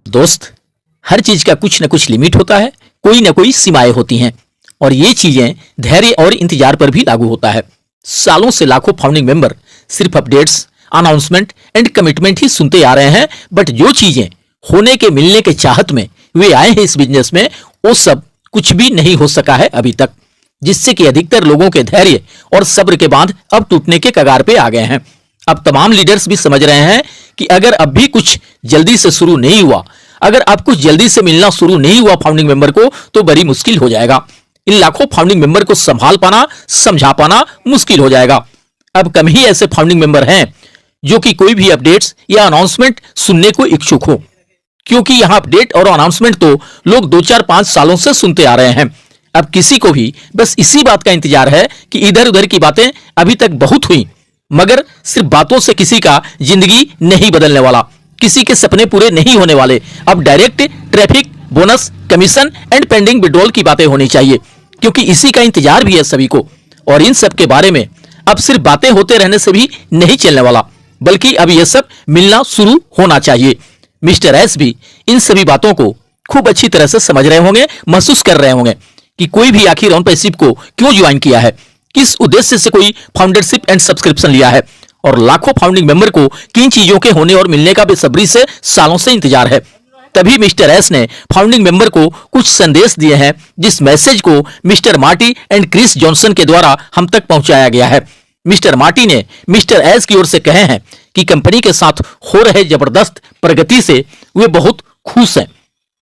दोस्त, हर चीज का कुछ न कुछ लिमिट होता है, कोई न कोई सीमाएं होती हैं और ये चीजें धैर्य और इंतजार पर भी लागू होता है। सालों से लाखों फाउंडिंग मेंबर सिर्फ अपडेट्स, अनाउंसमेंट एंड कमिटमेंट ही सुनते आ रहे हैं, बट जो चीजें होने के मिलने के चाहत में वे आए हैं इस बिजनेस में, वो सब कुछ भी नहीं हो सका है अभी तक, जिससे कि अधिकतर लोगों के धैर्य और सब्र के बांध अब टूटने के कगार पे आ गए हैं। अब तमाम लीडर्स भी समझ रहे हैं कि अगर अब भी कुछ जल्दी से शुरू नहीं हुआ, अगर अब कुछ जल्दी से मिलना शुरू नहीं हुआ फाउंडिंग मेंबर को, तो बड़ी मुश्किल हो जाएगा। इन लाखों फाउंडिंग मेंबर को संभाल पाना, समझा पाना मुश्किल हो जाएगा। अब कम ही ऐसे फाउंडिंग मेंबर हैं जो कि कोई भी अपडेट्स या अनाउंसमेंट सुनने को इच्छुक हो, क्योंकि यहां अपडेट और अनाउंसमेंट तो लोग 2-4-5 सालों से सुनते आ रहे हैं। अब किसी को भी बस इसी बात का इंतजार है कि इधर उधर की बातें अभी तक बहुत हुई, मगर सिर्फ बातों से किसी का जिंदगी नहीं बदलने वाला, किसी के सपने पूरे नहीं होने वाले। अब direct traffic, bonus, commission and pending withdrawal की बातें होनी चाहिए, क्योंकि इसी का इंतजार भी है सभी को। और इन सब के बारे में अब सिर्फ बातें होते रहने से भी नहीं चलने वाला, बल्कि अब यह सब मिलना शुरू होना चाहिए। मिस्टर एस भी इन सभी बातों को खूब अच्छी तरह से समझ रहे होंगे, महसूस कर रहे होंगे कि कोई भी आखिर ऑन पैसिव को क्यों ज्वाइन किया है, किस उद्देश्य से कोई फाउंडरशिप एंड सब्सक्रिप्शन लिया है, और लाखों फाउंडिंग मेंबर को किन चीजों के होने और मिलने का बेसब्री से सालों से इंतजार है। तभी मिस्टर एस ने फाउंडिंग मेंबर को कुछ संदेश दिए हैं, जिस मैसेज को mister Marty and Chris Johnson के द्वारा हम तक पहुंचाया गया है। मिस्टर मार्टी ने मिस्टर एस की ओर से कहे हैं कि कंपनी के साथ हो रहे जबरदस्त प्रगति से वे बहुत खुश हैं।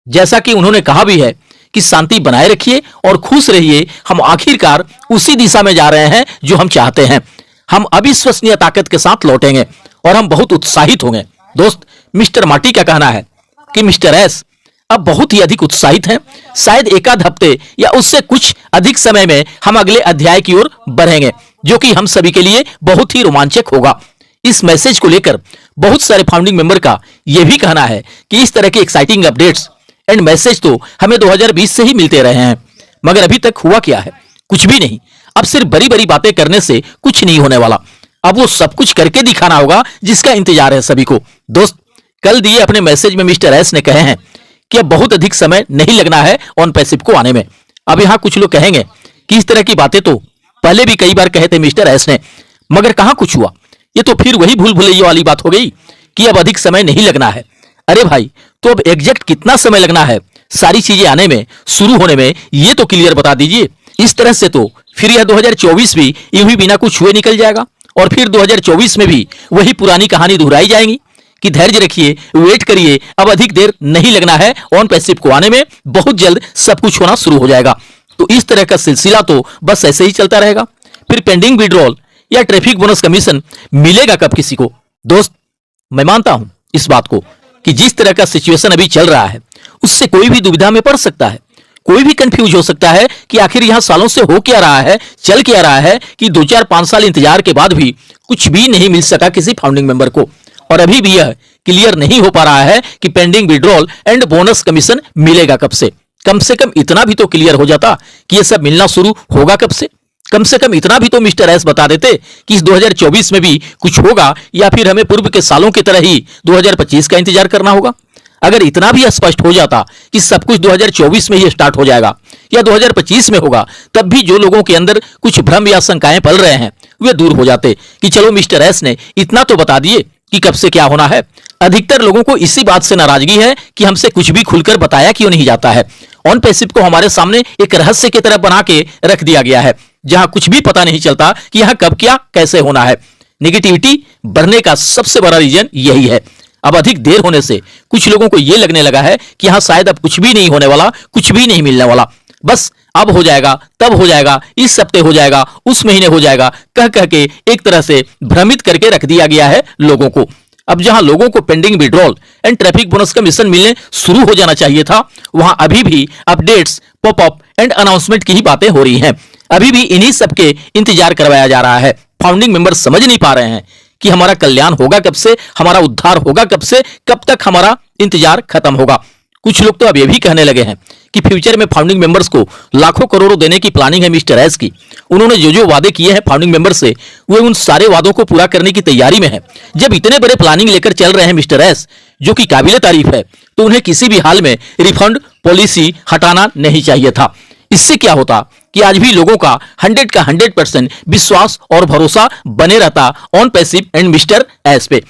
जैसा कि उन्होंने कहा भी है कि शांति बनाए रखिए और खुश रहिए, हम आखिरकार उसी दिशा में जा रहे हैं जो हम चाहते हैं। हम अविश्वसनीय ताकत के साथ लौटेंगे और हम बहुत उत्साहित होंगे। दोस्त, मिस्टर मार्टी का कहना है कि मिस्टर एस अब बहुत ही अधिक उत्साहित हैं। शायद एक आध हफ्ते या उससे कुछ अधिक समय में हम अगले अध्याय की ओर बढ़ेंगे, जो कि हम सभी के लिए बहुत ही रोमांचक होगा। इस मैसेज को लेकर बहुत सारे फाउंडिंग मेंबर का यह भी कहना है कि इस तरह के एक्साइटिंग अपडेट्स एंड मैसेज तो हमें 2020 से ही मिलते रहे हैं, मगर अभी तक हुआ क्या है? कुछ भी नहीं। अब सिर्फ बड़ी बड़ी बातें करने से कुछ नहीं होने वाला। अब वो सब कुछ करके दिखाना होगा जिसका इंतजार है सभी को। दोस्त, कल दिए अपने मैसेज में मिस्टर एस ने कहे हैं कि अब बहुत अधिक समय नहीं लगना है ऑन पैसिव को आने में। अब यहाँ कुछ लोग कहेंगे कि इस तरह की बातें तो पहले भी कई बार कहे थे मिस्टर एस ने, मगर कहां कुछ हुआ। ये तो फिर वही भूल भुलैया वाली बात हो गई कि अब अधिक समय नहीं लगना है। अरे भाई, तो अब एग्जैक्ट कितना समय लगना है सारी चीजें आने में, शुरू होने में, ये तो क्लियर बता दीजिए। इस तरह से तो फिर यह 2024 भी यूं ही बिना कुछ हुए निकल जाएगा और फिर 2024 में भी वही पुरानी कहानी दोहराई जाएगी कि धैर्य रखिए, वेट करिए, अब अधिक देर नहीं लगना है ऑन पैसिव को आने में, बहुत जल्द सब कुछ होना शुरू हो जाएगा। तो इस तरह का सिलसिला तो बस ऐसे ही चलता रहेगा। फिर पेंडिंग विड्रॉल या ट्रैफिक बोनस कमीशन मिलेगा कब किसी को? दोस्त, मैं मानता हूं इस बात को कि जिस तरह का सिचुएशन अभी चल रहा है उससे कोई भी दुविधा में पड़ सकता है, कोई भी कंफ्यूज हो सकता है कि आखिर यहां सालों से हो क्या रहा है, चल क्या रहा है कि 2-4-5 साल इंतजार के बाद भी कुछ भी नहीं मिल सका किसी फाउंडिंग मेंबर को, और अभी भी यह क्लियर नहीं हो पा रहा है कि pending withdrawal and bonus commission मिलेगा कब से। कम कम इतना भी तो क्लियर हो जाता कि यह सब मिलना शुरू होगा कब से। कम कम इतना भी तो मिस्टर एस बता देते कि इस 2024 में भी कुछ होगा या फिर हमें पूर्व के सालों की तरह ही 2025 का इंतजार करना होगा। अगर इतना भी स्पष्ट हो जाता कि सब कुछ 2024 में ही स्टार्ट हो जाएगा या 2025 में होगा, तब भी जो लोगों के अंदर कुछ भ्रम या शंकाएं पल रहे हैं वे दूर हो जाते कि चलो मिस्टर एस ने इतना तो बता दिए कि कब से क्या होना है। अधिकतर लोगों को इसी बात से नाराजगी है कि हमसे कुछ भी खुलकर बताया क्यों नहीं जाता है। ऑन पैसिव को हमारे सामने एक रहस्य की तरह बना के रख दिया गया है, जहां कुछ भी पता नहीं चलता कि यहां कब क्या कैसे होना है। नेगेटिविटी बढ़ने का सबसे बड़ा रीजन यही है। अब अधिक देर होने से कुछ लोगों को यह लगने लगा है कि यहां शायद अब कुछ भी नहीं होने वाला, कुछ भी नहीं मिलने वाला, बस अब हो जाएगा, तब हो जाएगा, इस हफ्ते हो जाएगा, उस महीने हो जाएगा, कह कह के एक तरह से भ्रमित करके रख दिया गया है लोगों को। अब जहां लोगों को pending withdrawal and traffic bonus commission मिलने शुरू हो जाना चाहिए था, वहां अभी भी अपडेट्स, पॉपअप एंड अनाउंसमेंट की ही बातें हो रही हैं। अभी भी इन्हीं सबके इंतजार करवाया जा रहा है। फाउंडिंग मेंबर समझ नहीं पा रहे हैं कि हमारा कल्याण होगा कब से, हमारा उद्धार होगा कब से, कब तक हमारा इंतजार खत्म होगा। कुछ लोग तो अब ये भी कहने लगे हैं कि फ्यूचर में फाउंडिंग मेंबर्स को लाखों करोड़ों देने की प्लानिंग है मिस्टर एस की। उन्होंने जो जो वादे किए हैं फाउंडिंग मेंबर से, वे उन सारे वादों को पूरा करने की तैयारी में है। जब इतने बड़े प्लानिंग लेकर चल रहे हैं मिस्टर एस, जो कि काबिले तारीफ है, तो उन्हें किसी भी हाल में रिफंड पॉलिसी हटाना नहीं चाहिए था। इससे क्या होता कि आज भी लोगों का 100 का 100% विश्वास और भरोसा बने रहता on passive and mister S पे।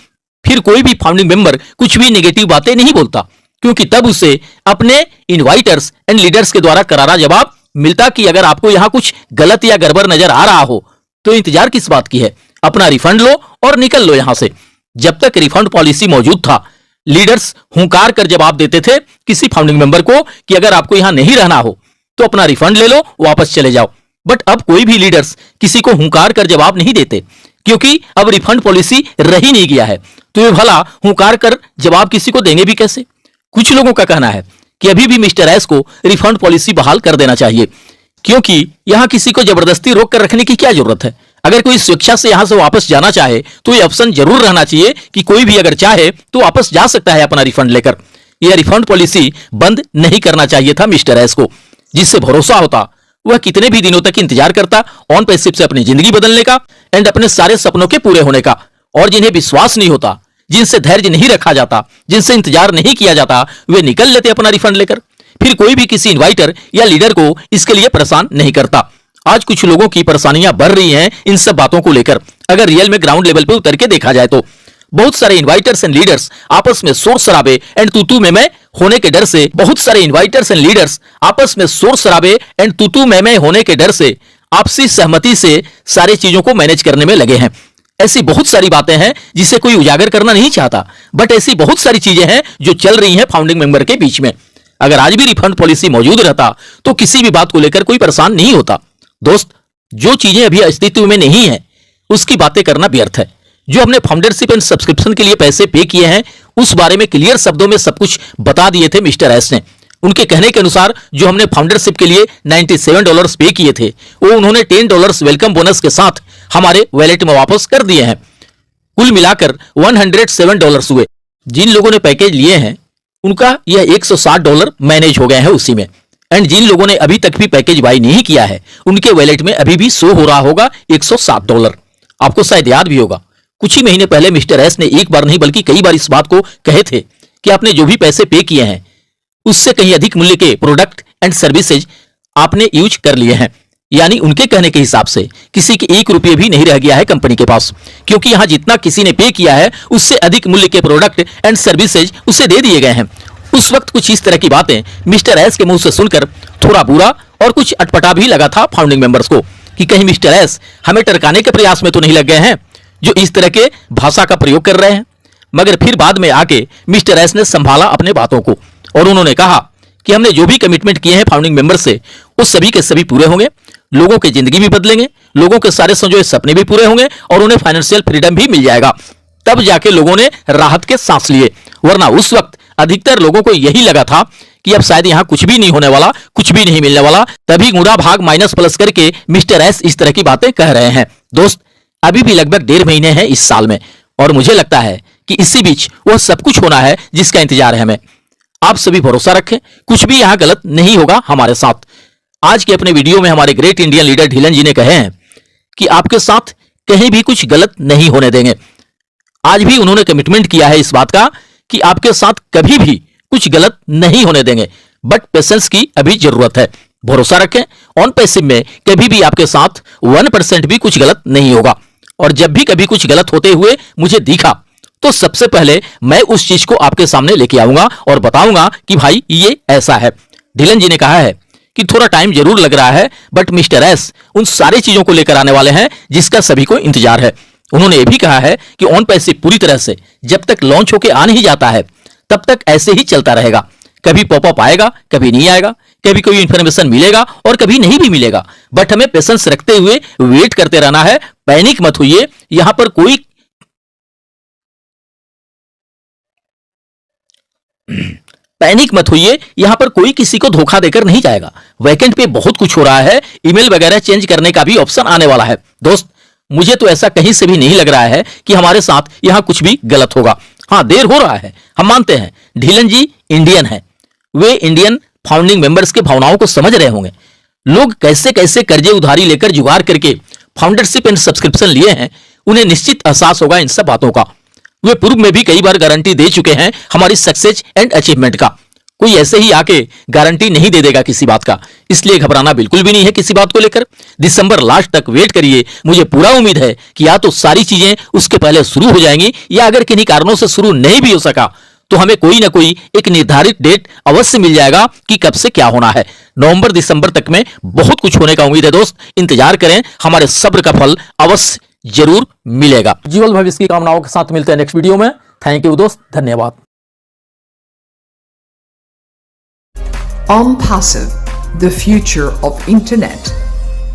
फिर कोई भी फाउंडिंग मेंबर कुछ भी नेगेटिव बातें नहीं बोलता, क्योंकि तब उसे अपने इनवाइटर्स एंड लीडर्स के द्वारा करारा जवाब मिलता कि अगर आपको यहां कुछ गलत या गड़बड़ नजर आ रहा हो तो इंतजार किस बात की है, अपना रिफंड लो और निकल लो यहां से। जब तक रिफंड पॉलिसी मौजूद था, लीडर्स हुंकार कर जवाब देते थे किसी फाउंडिंग मेंबर को कि अगर आपको यहां नहीं रहना हो तो अपना रिफंड ले लो, वापस चले जाओ। बट अब कोई भी लीडर्स किसी को हुंकार कर जवाब नहीं देते, क्योंकि अब रिफंड पॉलिसी रह ही नहीं गया है। तो ये भला हुंकार कर जवाब किसी को देंगे भी कैसे? कुछ लोगों का कहना है कि अभी भी मिस्टर एस को रिफंड पॉलिसी बहाल कर देना चाहिए, क्योंकि यहां किसी को जबरदस्ती रोक कर रखने की क्या जरूरत है। अगर कोई स्वेच्छा से यहां से वापस जाना चाहे तो ये ऑप्शन जरूर रहना चाहिए कि कोई भी अगर चाहे तो वापस जा सकता है अपना रिफंड लेकर। यह रिफंड पॉलिसी बंद नहीं करना चाहिए था मिस्टर एस को, जिससे भरोसा होता वह कितने भी दिनों तक इंतजार करता ऑन पैसिव से अपनी जिंदगी बदलने का एंड अपने सारे सपनों के पूरे होने का। और जिन्हें विश्वास नहीं होता, जिनसे धैर्य नहीं रखा जाता, जिनसे इंतजार नहीं किया जाता, वे निकल लेते अपना रिफंड लेकर। फिर कोई भी किसी इन्वाइटर या लीडर को इसके लिए परेशान नहीं करता। आज कुछ लोगों की परेशानियां बढ़ रही हैं इन सब बातों को लेकर। अगर रियल में ग्राउंड लेवल पे उतर के देखा जाए तो बहुत सारे इन्वाइटर्स एंड लीडर्स आपस में शोर शराबे एंड तू में होने के डर से, बहुत सारे इन्वाइटर्स एंड लीडर्स आपस में शोर शराबे एंड तू में होने के डर से आपसी सहमति से सारी चीजों को मैनेज करने में लगे हैं। ऐसी बहुत सारी बातें हैं जिसे कोई उजागर करना नहीं चाहता, बट ऐसी बहुत सारी चीजें हैं जो चल रही हैं फाउंडिंग मेंबर के बीच में। अगर आज भी रिफंड पॉलिसी मौजूद रहता तो किसी भी बात को लेकर कोई परेशान नहीं होता। दोस्त, जो चीजें अभी अस्तित्व में नहीं है उसकी बातें करना व्यर्थ है। जो हमने फाउंडरशिप एंड सब्सक्रिप्शन के लिए पैसे पे किए हैं उस बारे में क्लियर शब्दों में सब कुछ बता दिए थे मिस्टर एस ने। उनके कहने के अनुसार जो हमने फाउंडरशिप के लिए $97 पे किए थे, वो उन्होंने $10 वेलकम बोनस के साथ हमारे वैलेट में वापस कर दिए हैं। कुल मिलाकर $107 हुए। जिन लोगों ने पैकेज लिए हैं उनका यह $160 मैनेज हो गए हैं उसी में। एंड जिन लोगों ने अभी तक भी पैकेज बाई नहीं किया है उनके वैलेट में अभी भी शो हो रहा होगा $107। आपको शायद याद भी होगा, कुछ ही महीने पहले मिस्टर एस ने एक बार नहीं बल्कि कई बार इस बात को कहे थे कि आपने जो भी पैसे पे किए हैं उससे कहीं अधिक मूल्य के प्रोडक्ट एंड सर्विसेज आपने यूज कर लिए हैं। यानी उनके कहने के हिसाब से किसी के ₹1 भी नहीं रह गया है कंपनी के पास, क्योंकि यहां जितना किसी ने पे किया है उससे अधिक मूल्य के प्रोडक्ट एंड सर्विसेज उसे दे दिए गए हैं। उस वक्त कुछ इस तरह की बातें मिस्टर एस के मुंह से सुनकर थोड़ा बुरा और कुछ अटपटा भी लगा था फाउंडिंग मेंबर्स को कि कहीं मिस्टर एस हमें टरकाने के प्रयास में तो नहीं लग गए हैं जो इस तरह के भाषा का प्रयोग कर रहे हैं। मगर फिर बाद में आके मिस्टर एस ने संभाला अपने बातों को और उन्होंने कहा कि हमने जो भी कमिटमेंट किए हैं फाउंडिंग मेंबर से वो सभी के सभी पूरे होंगे, लोगों की जिंदगी भी बदलेंगे, लोगों के सारे संजोए सपने भी पूरे होंगे और उन्हें फाइनेंशियल फ्रीडम भी मिल जाएगा। तब जाके लोगों ने राहत के सांस लिए, वरना उस वक्त अधिकतर लोगों को यही लगा था कि अब शायद यहां कुछ भी नहीं होने वाला, कुछ भी नहीं मिलने वाला। तभी गुणा भाग माइनस प्लस करके मिस्टर एस इस तरह की बातें कह रहे हैं। दोस्त, अभी भी लगभग 1.5 महीने हैं इस साल में और मुझे लगता है कि इसी बीच वह सब कुछ होना है जिसका इंतजार है हमें। आप सभी भरोसा रखें, कुछ भी यहां गलत नहीं होगा हमारे साथ। आज के अपने वीडियो में हमारे ग्रेट इंडियन लीडर ढीलन जी ने कहे हैं कि आपके साथ कहीं भी कुछ गलत नहीं होने देंगे। आज भी उन्होंने कमिटमेंट किया है इस बात का कि आपके साथ कभी भी कुछ गलत नहीं होने देंगे, बट पेशेंस की अभी जरूरत है। भरोसा रखें, ऑन पैसिव में कभी भी आपके साथ 1% भी कुछ गलत नहीं होगा। और जब भी कभी कुछ गलत होते हुए मुझे दिखा तो सबसे पहले मैं उस चीज को आपके सामने लेके आऊंगा और बताऊंगा कि भाई ये ऐसा है। ढीलन जी ने कहा है कि थोड़ा टाइम जरूर लग रहा है, बट मिस्टर एस उन सारी चीजों को लेकर आने वाले हैं जिसका सभी को इंतजार है। उन्होंने ये भी कहा है कि ऑन पैसिव पूरी तरह से जब तक लॉन्च होकर आ नहीं जाता है तब तक ऐसे ही चलता रहेगा। कभी पॉपअप आएगा, कभी नहीं आएगा, कभी कोई इंफॉर्मेशन मिलेगा और कभी नहीं भी मिलेगा, बट हमें पेशेंस रखते हुए वेट करते रहना है। पैनिक मत होइए, यहां पर कोई पैनिक मत होइए, यहां पर कोई किसी को धोखा देकर नहीं जाएगा। वैकेंट पे बहुत कुछ हो रहा है, ईमेल वगैरह चेंज करने का भी ऑप्शन आने वाला है। दोस्त, मुझे तो ऐसा कहीं से भी नहीं लग रहा है कि हमारे साथ यहां कुछ भी गलत होगा। हाँ, देर हो रहा है, हम मानते हैं, ढीलन जी इंडियन है, वे इंडियन फाउंडिंग मेंबर्स के भावनाओं को समझ रहे होंगे। लोग कैसे कैसे कर्जे उधारी लेकर जुगाड़ करके फाउंडरशिप एंड सब्सक्रिप्शन लिए हैं, उन्हें निश्चित एहसास होगा इन सब बातों का। वे पूर्व में भी कई बार गारंटी दे चुके हैं हमारी सक्सेस एंड अचीवमेंट का। कोई ऐसे ही आके गारंटी नहीं दे देगा किसी बात का, इसलिए घबराना बिल्कुल भी नहीं है किसी बात को लेकर। दिसंबर लास्ट तक वेट करिए, मुझे पूरा उम्मीद है कि या तो सारी चीजें उसके पहले शुरू हो जाएंगी, या अगर किन्हीं कारणों से शुरू नहीं भी हो सका तो हमें कोई ना कोई एक निर्धारित डेट अवश्य मिल जाएगा कि कब से क्या होना है। नवंबर दिसंबर तक में बहुत कुछ होने का उम्मीद है दोस्त, इंतजार करें, हमारे सब्र का फल अवश्य जरूर मिलेगा। जीवन भविष्य की कामनाओं के साथ मिलते हैं नेक्स्ट वीडियो में। थैंक यू दोस्त, धन्यवाद। OnPassive, the future of internet.